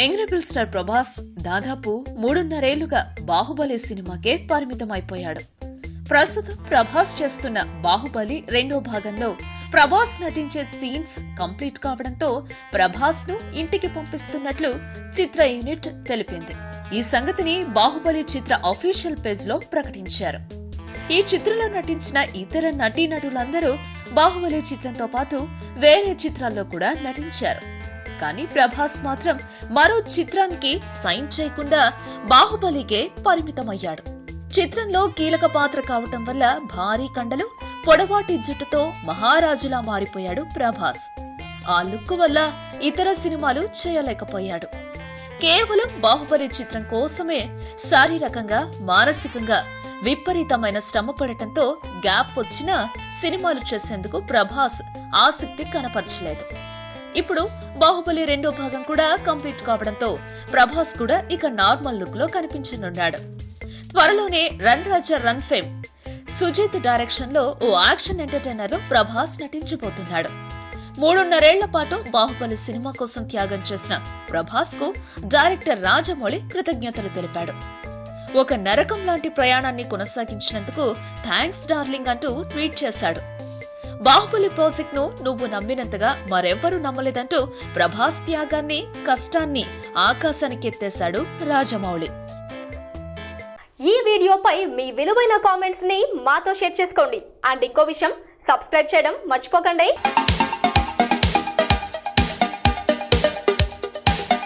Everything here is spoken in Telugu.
ఎంగ్రెబుల్ స్టార్ ప్రభాస్ దాదాపు 3.5 ఏళ్లుగా బాహుబలి సినిమాకే పరిమితమైపోయాడు. ప్రస్తుతం ప్రభాస్ చేస్తున్న బాహుబలి 2వ భాగంలో ప్రభాస్ నటించే సీన్స్ కంప్లీట్ కావడంతో ప్రభాస్ ను ఇంటికి పంపిస్తున్నట్లు చిత్ర యూనిట్ తెలిపింది. ఈ సంగతిని బాహుబలి చిత్ర అఫీషియల్ పేజ్ లో ప్రకటించారు. ఈ చిత్రంలో నటించిన ఇతర నటీనటులందరూ బాహుబలి చిత్రంతో పాటు వేరే చిత్రాల్లో కూడా నటించారు. కానీ ప్రభాస్ మాత్రం మరో చిత్రానికి సైన్ చేయకుండా బాహుబలికే పరిమితమయ్యాడు. చిత్రంలో కీలక పాత్ర కావటం వల్ల భారీ కండలు, పొడవాటి జుట్టుతో మహారాజులా మారిపోయాడు ప్రభాస్. ఆ లుక్ వల్ల ఇతర సినిమాలు చేయలేకపోయాడు. కేవలం బాహుబలి చిత్రం కోసమే శారీరకంగా, మానసికంగా విపరీతమైన శ్రమ పడటంతో గ్యాప్ వచ్చినా సినిమాలు చేసేందుకు ప్రభాస్ ఆసక్తి కనపరచలేదు. ఇప్పుడు బాహుబలి 2వ భాగం కూడా కంప్లీట్ కావడంతో ప్రభాస్ కూడా ఇక నార్మల్ లుక్ లో కనిపించనున్నాడు. త్వరలోనే రన్ రాజా రన్ ఫేమ్ సుజిత్ డైరెక్షన్ లో ఓ యాక్షన్ ఎంటర్టైనర్ లో ప్రభాస్ నటించబోతున్నాడు. 3.5 ఏళ్ల పాటు బాహుబలి సినిమా కోసం త్యాగం చేసిన ప్రభాస్ కు డైరెక్టర్ రాజమౌళి కృతజ్ఞతలు తెలిపాడు. ఒక నరకం లాంటి ప్రయాణాన్ని కొనసాగించినందుకు థ్యాంక్స్ డార్లింగ్ అంటూ ట్వీట్ చేశాడు. బాహుబలి ప్రాజెక్ట్ ను నువ్వు నమ్మినంతగా మరెవ్వరూ నమ్మలేదంటూ ప్రభాస్ త్యాగాన్ని, కష్టాన్ని ఆకాశానికి ఎత్తేశాడు రాజమౌళి. ఈ వీడియోపై మీ విలువైన కామెంట్స్ ని మాతో షేర్ చేసుకోండి. అండ్ ఇంకో విషయం, సబ్స్క్రైబ్ చేయడం మర్చిపోకండి.